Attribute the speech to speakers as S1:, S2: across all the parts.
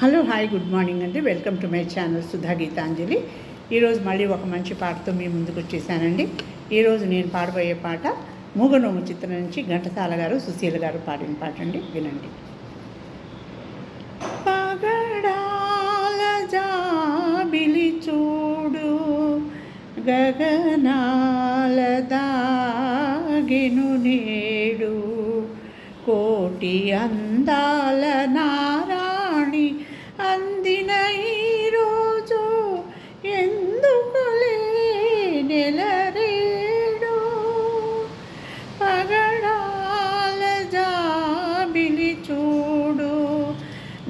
S1: Hello hi good morning అండి. Welcome to my channel Sudha Geetanjali. ఈరోజు మళ్ళీ ఒక మంచి పాటతో మీ ముందుకు వచ్చేసానండి. ఈరోజు నేను పాడబోయే పాట మూగనోము చిత్రం నుంచి ఘంటసాల గారు సుశీల గారు పాడిన పాట అండి. వినండి. పగడాల జాబిలి చూడు, గగనాల దాగెను నేడు, కోటి అందాల నారాణి అందిన ఈరోజు, ఎందుకులే నెలరేడు. పగడాల జాబిలి చూడు,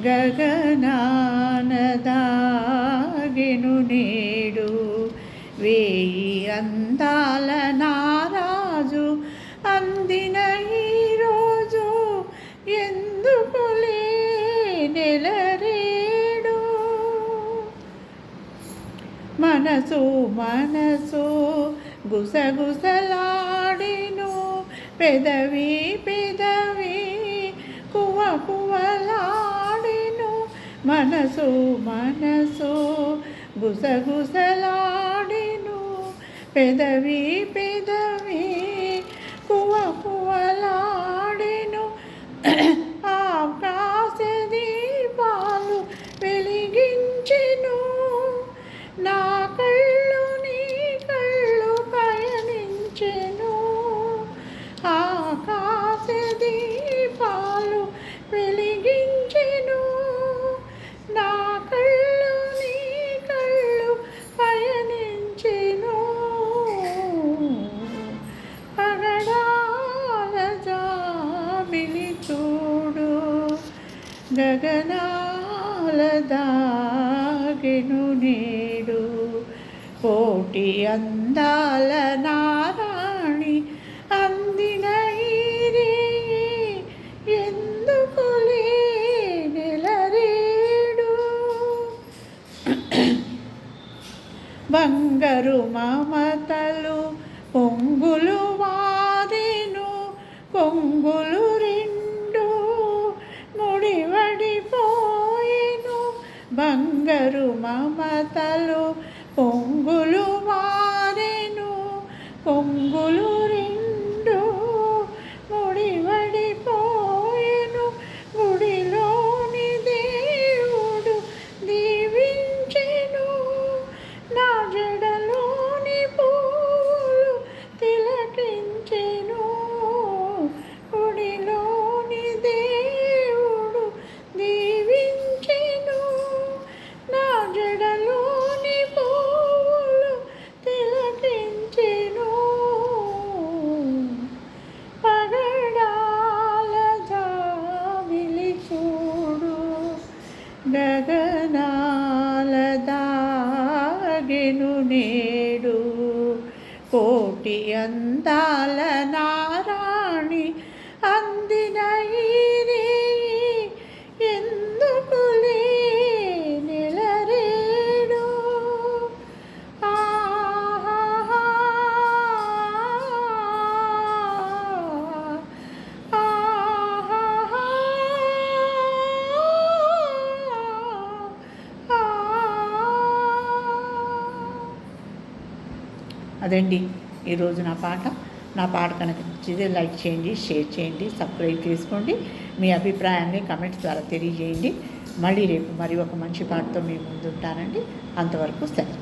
S1: గగనాన దాగెను నేడు, వేయి అందాల నారాజు అందిన ఈరోజు, ఎందుకులే నెలరేడు. మనసు మనసు గుసగుసలాడిను, పెదవి పెదవి కువ కువలాడిను. మనసు మనసు గుసగుసలాడిను, పెదవి పెదవి కువ కువలాడిను. ఆకాశ దీపాలు వెలిగించెను, నా కళ్ళు నీ కళ్ళు పయనించెను. ఆకాశ దీపాలు వెలిగించెను, నా కళ్ళు నీ కళ్ళు పయనించెను. పగడాల జాబిలి చూడు, గగనాల దాగెను నేడు, కోటి అందాల నారాణి అందిన ఈరే, ఎందుకులే నెలరేడు. బంగారు మమతలు పొంగులు వారెను, కొంగులు రెండు ముడివడిపోయెను. బంగారు మమతలు పొంగులు వారెను, కొంగులు రెండు ముడివడిపోయెను. గుడిలోని దేవుడు దీవించెను, నా జడలోని పూలు తిలకించెను. గుడిలోని దేవుడు దీవించెను, నా జడలోని పూలు తిలకించెను. పగడాల జాబిలి చూడు, గగనాల దాగెను నేడు, కోటి అందాల నారాణి అందిన ఈరే, ఎందుకులే నెలరేడు. ఆహా ఆహా. అదండి ఈరోజు నా పాట. నా పాట కనుక నచ్చితే లైక్ చేయండి, షేర్ చేయండి, సబ్స్క్రైబ్ చేసుకోండి. మీ అభిప్రాయాన్ని కమెంట్స్ ద్వారా తెలియజేయండి. మళ్ళీ రేపు మరి ఒక మంచి పాటతో మీ ముందు ఉంటానండి. అంతవరకు సెలవు.